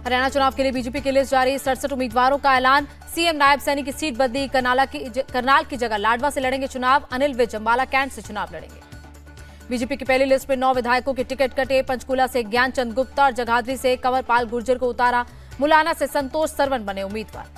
हरियाणा चुनाव के लिए बीजेपी की लिस्ट जारी, 67 उम्मीदवारों का ऐलान। सीएम नायब सैनी की सीट बदली, करनाल की जगह लाडवा से लड़ेंगे चुनाव। अनिल विज अंबाला कैंट से चुनाव लड़ेंगे। बीजेपी की पहली लिस्ट में 9 विधायकों के टिकट कटे। पंचकूला से ज्ञानचंद गुप्ता और जगाधरी से कंवरपाल गुर्जर को उतारा। मुलाना से संतोष सरवन बने उम्मीदवार।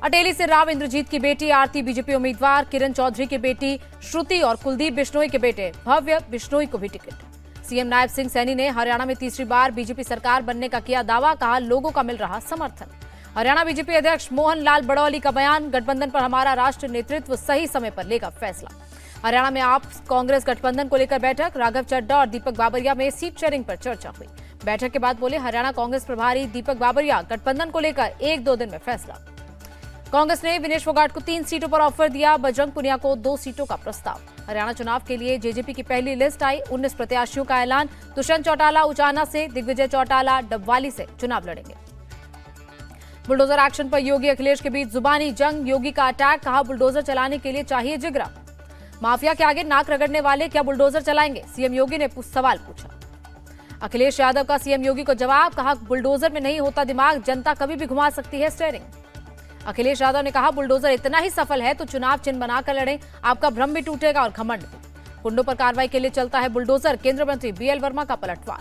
अटेली से राव इंद्रजीत की बेटी आरती बीजेपी उम्मीदवार। किरण चौधरी की बेटी श्रुति और कुलदीप बिश्नोई के बेटे भव्य बिश्नोई को भी टिकट। सीएम नायब सिंह सैनी ने हरियाणा में तीसरी बार बीजेपी सरकार बनने का किया दावा, कहा लोगों का मिल रहा समर्थन। हरियाणा बीजेपी अध्यक्ष मोहन लाल बड़ौली का बयान, गठबंधन पर हमारा राष्ट्रीय नेतृत्व सही समय पर लेगा फैसला। हरियाणा में आप कांग्रेस गठबंधन को लेकर बैठक, राघव चड्ढा और दीपक बाबरिया में सीट शेयरिंग पर चर्चा हुई। बैठक के बाद बोले हरियाणा कांग्रेस प्रभारी दीपक बाबरिया, गठबंधन को लेकर 1-2 दिन में फैसला। कांग्रेस ने विनेश फोगाट को 3 सीटों पर ऑफर दिया, बजरंग पुनिया को 2 सीटों का प्रस्ताव। हरियाणा चुनाव के लिए जेजेपी की पहली लिस्ट आई, 19 प्रत्याशियों का ऐलान। दुष्यंत चौटाला उचाना से, दिग्विजय चौटाला डबवाली से चुनाव लड़ेंगे। बुलडोजर एक्शन पर योगी अखिलेश के बीच जुबानी जंग, योगी का अटैक, कहा बुलडोजर चलाने के लिए चाहिए जिगरा। माफिया के आगे नाक रगड़ने वाले क्या बुलडोजर चलाएंगे, सीएम योगी ने सवाल पूछा। अखिलेश यादव का सीएम योगी को जवाब, कहा बुलडोजर में नहीं होता दिमाग, जनता कभी भी घुमा सकती है स्टीयरिंग। अखिलेश यादव ने कहा बुलडोजर इतना ही सफल है तो चुनाव चिन्ह बनाकर लड़ें, आपका भ्रम भी टूटेगा और घमंड भी। गुंडों पर कार्रवाई के लिए चलता है बुलडोजर, केंद्रीय मंत्री बीएल वर्मा का पलटवार।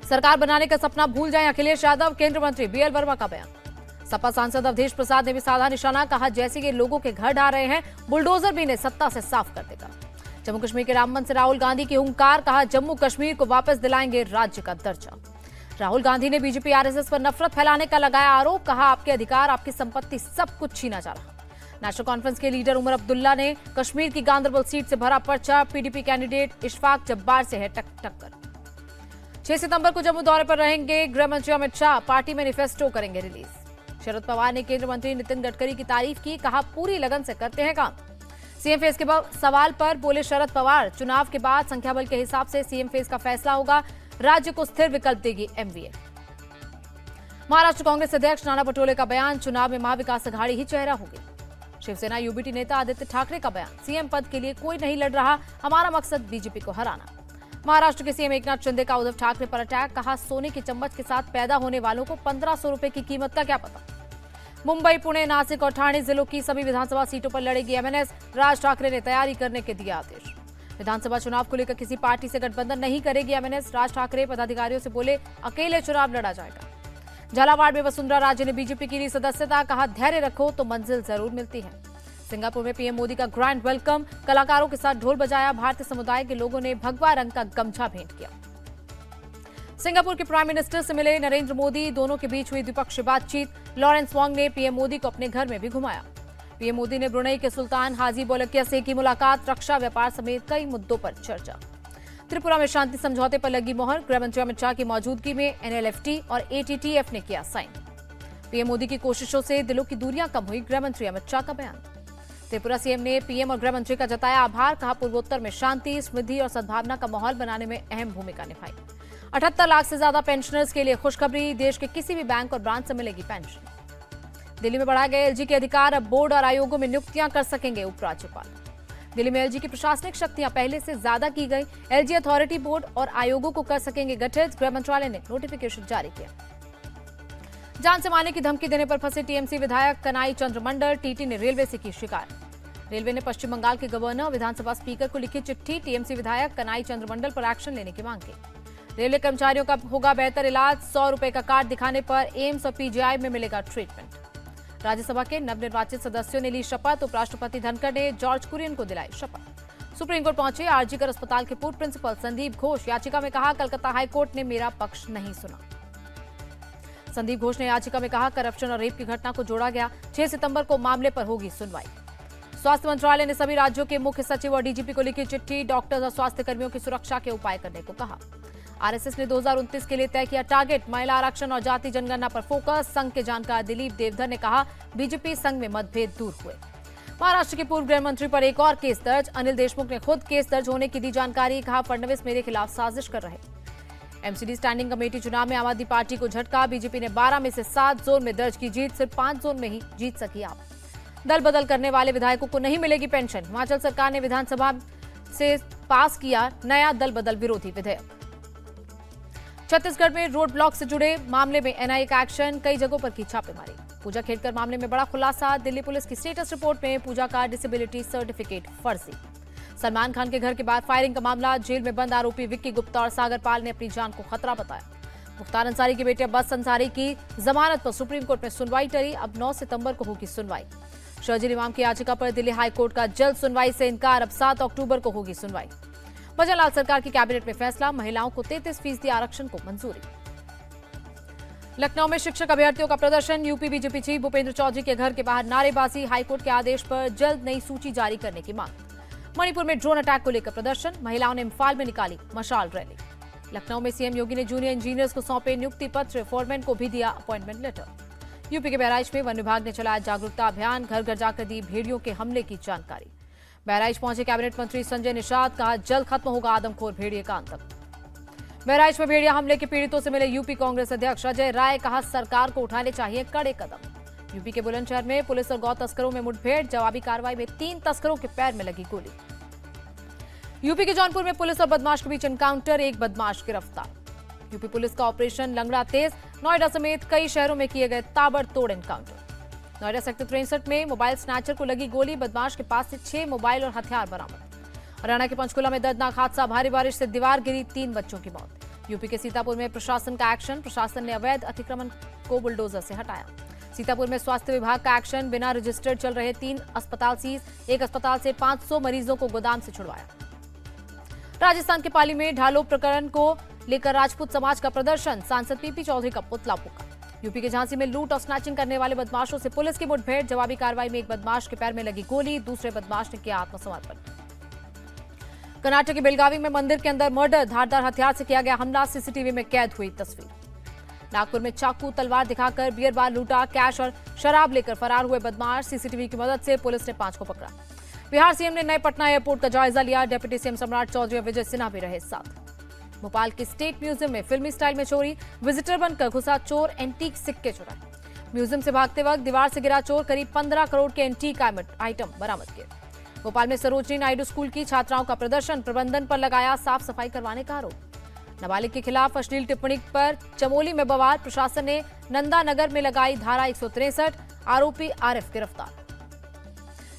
सरकार बनाने का सपना भूल जाएं अखिलेश यादव, केंद्रीय मंत्री बीएल वर्मा का बयान। सपा सांसद अवधेश प्रसाद ने भी साधा निशाना, कहा जैसे ये लोगों के घर ढा रहे हैं बुलडोजर भी इन्हें सत्ता से साफ कर देगा। जम्मू कश्मीर के राम मंच से राहुल गांधी की हुंकार, कहा जम्मू कश्मीर को वापस दिलाएंगे राज्य का दर्जा। राहुल गांधी ने बीजेपी आरएसएस पर नफरत फैलाने का लगाया आरोप, कहा आपके अधिकार आपकी संपत्ति सब कुछ छीना जा रहा। नेशनल कॉन्फ्रेंस के लीडर उमर अब्दुल्ला ने कश्मीर की गांदरबल सीट से भरा पर्चा, पीडीपी कैंडिडेट इशफाक जब्बार से है टक्कर। 6 सितंबर को जम्मू दौरे पर रहेंगे गृह मंत्री अमित शाह, पार्टी मैनिफेस्टो करेंगे रिलीज। शरद पवार ने केंद्रीय मंत्री नितिन गडकरी की तारीफ की, कहा पूरी लगन से करते हैं काम। सीएम फेस के सवाल पर बोले शरद पवार, चुनाव के बाद संख्या बल के हिसाब से सीएम फेस का फैसला होगा, राज्य को स्थिर विकल्प देगी एमवीए। महाराष्ट्र कांग्रेस अध्यक्ष नाना पटोले का बयान, चुनाव में महाविकास अघाड़ी ही चेहरा होगी। शिवसेना यूबीटी नेता आदित्य ठाकरे का बयान, सीएम पद के लिए कोई नहीं लड़ रहा, हमारा मकसद बीजेपी को हराना। महाराष्ट्र के सीएम एकनाथ शिंदे का उद्धव ठाकरे पर अटैक, कहा सोने की चम्मच के साथ पैदा होने वालों को 1500 रुपए की कीमत का क्या पता। मुंबई, पुणे, नासिक और ठाणे जिलों की सभी विधानसभा सीटों पर लड़ेगी एमएनएस, राज ठाकरे ने तैयारी करने के दिए आदेश। विधानसभा चुनाव को लेकर किसी पार्टी से गठबंधन नहीं करेगी एमएनएस, राज ठाकरे पदाधिकारियों से बोले अकेले चुनाव लड़ा जाएगा। झालावाड़ में वसुंधरा राजे ने बीजेपी की ली सदस्यता, कहा धैर्य रखो तो मंजिल जरूर मिलती है। सिंगापुर में पीएम मोदी का ग्रैंड वेलकम, कलाकारों के साथ ढोल बजाया, भारतीय समुदाय के लोगों ने भगवा रंग का गमछा भेंट किया। सिंगापुर के प्राइम मिनिस्टर से मिले नरेंद्र मोदी, दोनों के बीच हुई द्विपक्षीय बातचीत। लॉरेंस वोंग ने पीएम मोदी को अपने घर में भी घुमाया। पीएम मोदी ने ब्रुनेई के सुल्तान हाजी बोलकिया से की मुलाकात, रक्षा, व्यापार समेत कई मुद्दों पर चर्चा। त्रिपुरा में शांति समझौते पर लगी मोहर, गृहमंत्री अमित शाह की मौजूदगी में एनएलएफटी और एटीटीएफ ने किया साइन। पीएम मोदी की कोशिशों से दिलों की दूरियां कम हुई, गृहमंत्री अमित शाह का बयान। त्रिपुरा सीएम ने पीएम और गृहमंत्री का जताया आभार, कहा पूर्वोत्तर में शांति, समृद्धि और सद्भावना का माहौल बनाने में अहम भूमिका निभाई। 78 लाख से ज्यादा पेंशनर्स के लिए खुशखबरी, देश के किसी भी बैंक और ब्रांच से मिलेगी पेंशन। दिल्ली में बढ़ाए गए एलजी के अधिकार, अब बोर्ड और आयोगों में नियुक्तियां कर सकेंगे उपराज्यपाल। दिल्ली में एलजी की प्रशासनिक शक्तियां पहले से ज्यादा की गई, एलजी अथॉरिटी बोर्ड और आयोगों को कर सकेंगे गठित, गृह मंत्रालय ने नोटिफिकेशन जारी किया। जान से मारने की धमकी देने पर फंसे टीएमसी विधायक कनाई चंद्रमंडल, टीटी ने रेलवे से की शिकायत। रेलवे ने पश्चिम बंगाल के गवर्नर और विधानसभा स्पीकर को लिखी चिट्ठी, टीएमसी विधायक कनाई चंद्रमंडल पर एक्शन लेने की मांग की। रेलवे कर्मचारियों का होगा बेहतर इलाज, 100 रुपए का कार्ड दिखाने पर एम्स और पीजीआई में मिलेगा ट्रीटमेंट। राज्यसभा के नवनिर्वाचित सदस्यों ने ली शपथ, उपराष्ट्रपति धनखड़ ने जॉर्ज कुरियन को दिलाई शपथ। सुप्रीम कोर्ट पहुंचे आरजीकर अस्पताल के पूर्व प्रिंसिपल संदीप घोष, याचिका में कहा कलकत्ता हाईकोर्ट ने मेरा पक्ष नहीं सुना। संदीप घोष ने याचिका में कहा करप्शन और रेप की घटना को जोड़ा गया, 6 सितंबर को मामले पर होगी सुनवाई। स्वास्थ्य मंत्रालय ने सभी राज्यों के मुख्य सचिव और डीजीपी को लिखी चिट्ठी, डॉक्टर्स और स्वास्थ्य कर्मियों की सुरक्षा के उपाय करने को कहा। आरएसएस ने 2029 के लिए तय किया टारगेट, महिला आरक्षण और जाति जनगणना पर फोकस। संघ के जानकार दिलीप देवधर ने कहा बीजेपी संघ में मतभेद दूर हुए। महाराष्ट्र के पूर्व गृह मंत्री पर एक और केस दर्ज, अनिल देशमुख ने खुद केस दर्ज होने की दी जानकारी, कहा फडणवीस मेरे खिलाफ साजिश कर रहे। एमसीडी स्टैंडिंग कमेटी चुनाव में आम आदमी पार्टी को झटका, बीजेपी ने 12 में से 7 जोन में दर्ज की जीत, सिर्फ 5 जोन में ही जीत सकी आप। दल बदल करने वाले विधायकों को नहीं मिलेगी पेंशन, हिमाचल सरकार ने विधानसभा से पास किया नया दल बदल विरोधी विधेयक। छत्तीसगढ़ में रोड ब्लॉक से जुड़े मामले में एनआईए का एक्शन, कई जगहों पर की छापेमारी। पूजा खेड़कर मामले में बड़ा खुलासा, दिल्ली पुलिस की स्टेटस रिपोर्ट में पूजा का डिसेबिलिटी सर्टिफिकेट फर्जी। सलमान खान के घर के बाद फायरिंग का मामला, जेल में बंद आरोपी विक्की गुप्ता और सागर पाल ने अपनी जान को खतरा बताया। मुख्तार अंसारी के बेटे अब्बास अंसारी की जमानत पर सुप्रीम कोर्ट में सुनवाई टली, अब 9 सितंबर को होगी सुनवाई। शर्जील इमाम की याचिका पर दिल्ली हाई कोर्ट का जल्द सुनवाई से इनकार, अब 7 अक्टूबर को होगी सुनवाई। भजनलाल सरकार की कैबिनेट में फैसला, महिलाओं को 33% आरक्षण को मंजूरी। लखनऊ में शिक्षक अभ्यर्थियों का प्रदर्शन, UP BJP chief Bhupendra Chaudhary के घर के बाहर नारेबाजी, हाईकोर्ट के आदेश पर जल्द नई सूची जारी करने की मांग। मणिपुर में ड्रोन अटैक को लेकर प्रदर्शन, महिलाओं ने इम्फाल में निकाली मशाल रैली। लखनऊ में सीएम योगी ने जूनियर इंजीनियर्स को सौंपे नियुक्ति पत्र, फोरमैन को भी दिया अपॉइंटमेंट लेटर। यूपी के बहराइच में वन विभाग ने चलाया जागरूकता अभियान, घर घर जाकर दी भेड़ियों के हमले की जानकारी। बहराइच पहुंचे कैबिनेट मंत्री संजय निषाद, कहा जल्द खत्म होगा आदमखोर भेड़िए का आतंक। बहराइच में भेड़िया हमले के पीड़ितों से मिले यूपी कांग्रेस अध्यक्ष अजय राय, कहा सरकार को उठाने चाहिए कड़े कदम। यूपी के बुलंदशहर में पुलिस और गौ तस्करों में मुठभेड़, जवाबी कार्रवाई में 3 तस्करों के पैर में लगी गोली। यूपी के जौनपुर में पुलिस और बदमाश के बीच एनकाउंटर, एक बदमाश गिरफ्तार। यूपी पुलिस का ऑपरेशन लंगड़ा तेज, नोएडा समेत कई शहरों में किए गए ताबड़तोड़ एनकाउंटर। नोएडा सेक्टर 63 में मोबाइल स्नैचर को लगी गोली, बदमाश के पास से 6 मोबाइल और हथियार बरामद। हरियाणा के पंचकुला में दर्दनाक हादसा, भारी बारिश से दीवार गिरी, 3 बच्चों की मौत। यूपी के सीतापुर में प्रशासन का एक्शन, प्रशासन ने अवैध अतिक्रमण को बुलडोजर से हटाया। सीतापुर में स्वास्थ्य विभाग का एक्शन, बिना रजिस्टर्ड चल रहे 3 अस्पताल सीज, एक अस्पताल से 500 मरीजों को गोदाम से छुड़वाया। राजस्थान के पाली में ढालो प्रकरण को लेकर राजपूत समाज का प्रदर्शन, सांसद पीपी चौधरी का पुतला फूका। यूपी के झांसी में लूट और स्नैचिंग करने वाले बदमाशों से पुलिस की मुठभेड़, जवाबी कार्रवाई में एक बदमाश के पैर में लगी गोली, दूसरे बदमाश ने किया आत्मसमर्पण। कर्नाटक के बेलगावी में मंदिर के अंदर मर्डर, धारदार हथियार से किया गया हमला, सीसीटीवी में कैद हुई तस्वीर। नागपुर में चाकू तलवार दिखाकर बियर बार लूटा, कैश और शराब लेकर फरार हुए बदमाश, सीसीटीवी की मदद से पुलिस ने 5 को पकड़ा। बिहार सीएम ने नए पटना एयरपोर्ट का जायजा लिया, डिप्टी सीएम सम्राट चौधरी और विजय सिन्हा भी रहे साथ। भोपाल के स्टेट म्यूजियम में फिल्मी स्टाइल में चोरी, विजिटर बनकर घुसा चोर, एंटीक सिक्के चुराए। म्यूजियम से भागते वक्त दीवार से गिरा चोर, करीब 15 करोड़ के एंटीक आइटम बरामद किए। भोपाल में सरोजनी नायडू स्कूल की छात्राओं का प्रदर्शन, प्रबंधन पर लगाया साफ सफाई करवाने का आरोप। नाबालिग के खिलाफ अश्लील टिप्पणी पर चमोली में बवाल, प्रशासन ने नंदानगर में लगाई धारा 163, आरोपी आरिफ गिरफ्तार।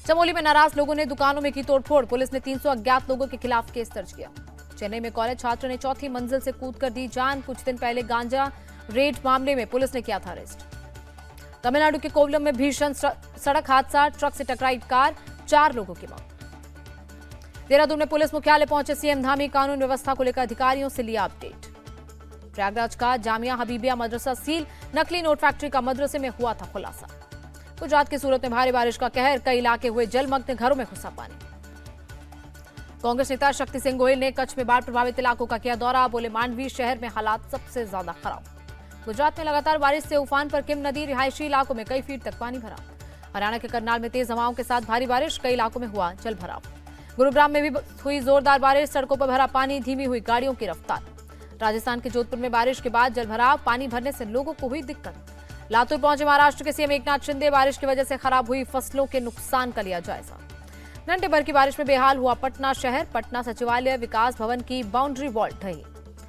चमोली में नाराज लोगों ने दुकानों में की तोड़फोड़, पुलिस ने 300 अज्ञात लोगों के खिलाफ केस दर्ज किया। चेन्नई में कॉलेज छात्र ने 4थी मंजिल से कूद कर दी जान, कुछ दिन पहले गांजा रेड मामले में पुलिस ने किया था अरेस्ट। तमिलनाडु के कोवलम में भीषण सड़क हादसा, ट्रक से टकराई कार, 4 लोगों की मौत। देहरादून में पुलिस मुख्यालय पहुंचे सीएम धामी, कानून व्यवस्था को लेकर अधिकारियों से लिया अपडेट। प्रयागराज का जामिया हबीबिया मदरसा सील, नकली नोट फैक्ट्री का मदरसे में हुआ था खुलासा। गुजरात की सूरत में भारी बारिश का कहर, कई इलाके हुए जलमग्न, घरों में घुसा पानी। कांग्रेस नेता शक्ति सिंह गोहिल ने कच्छ में बाढ़ प्रभावित इलाकों का किया दौरा, बोले मांडवी शहर में हालात सबसे ज्यादा खराब। गुजरात में लगातार बारिश से उफान पर किम नदी, रिहायशी इलाकों में कई फीट तक पानी भरा। हरियाणा के करनाल में तेज हवाओं के साथ भारी बारिश, कई इलाकों में हुआ जल भराव। गुरुग्राम में भी हुई जोरदार बारिश, सड़कों पर भरा पानी, धीमी हुई गाड़ियों की रफ्तार। राजस्थान के जोधपुर में बारिश के बाद जल भराव, पानी भरने से लोगों को हुई दिक्कत। लातूर पहुंचे महाराष्ट्र के सीएम एकनाथ शिंदे, बारिश की वजह से खराब हुई फसलों के नुकसान का लिया जायजा। घंटे भर की बारिश में बेहाल हुआ पटना शहर, पटना सचिवालय विकास भवन की बाउंड्री वॉल ढही।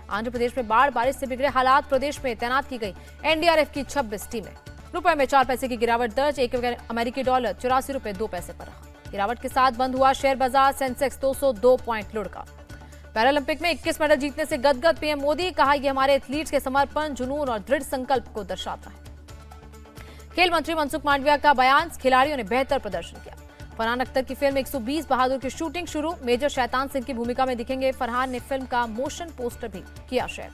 आंध्र प्रदेश में बाढ़ बारिश से बिगड़े हालात, प्रदेश में तैनात की गई एनडीआरएफ की 26 टीमें। रुपए में 4 पैसे की गिरावट दर्ज, एक अमेरिकी डॉलर 84 रुपए 2 पैसे पर रहा। गिरावट के साथ बंद हुआ शेयर बाजार, सेंसेक्स 202 पॉइंट लुढ़का। पैरालंपिक में 21 मेडल जीतने से गदगद पीएम मोदी, कहा यह हमारे एथलीट्स के समर्पण, जुनून और दृढ़ संकल्प को दर्शाता है। खेल मंत्री मनसुख मांडविया का बयान, खिलाड़ियों ने बेहतर प्रदर्शन किया। फरहान अख्तर की फिल्म 120 बहादुर की शूटिंग शुरू, मेजर शैतान सिंह की भूमिका में दिखेंगे फरहान ने फिल्म का मोशन पोस्टर भी किया शेयर।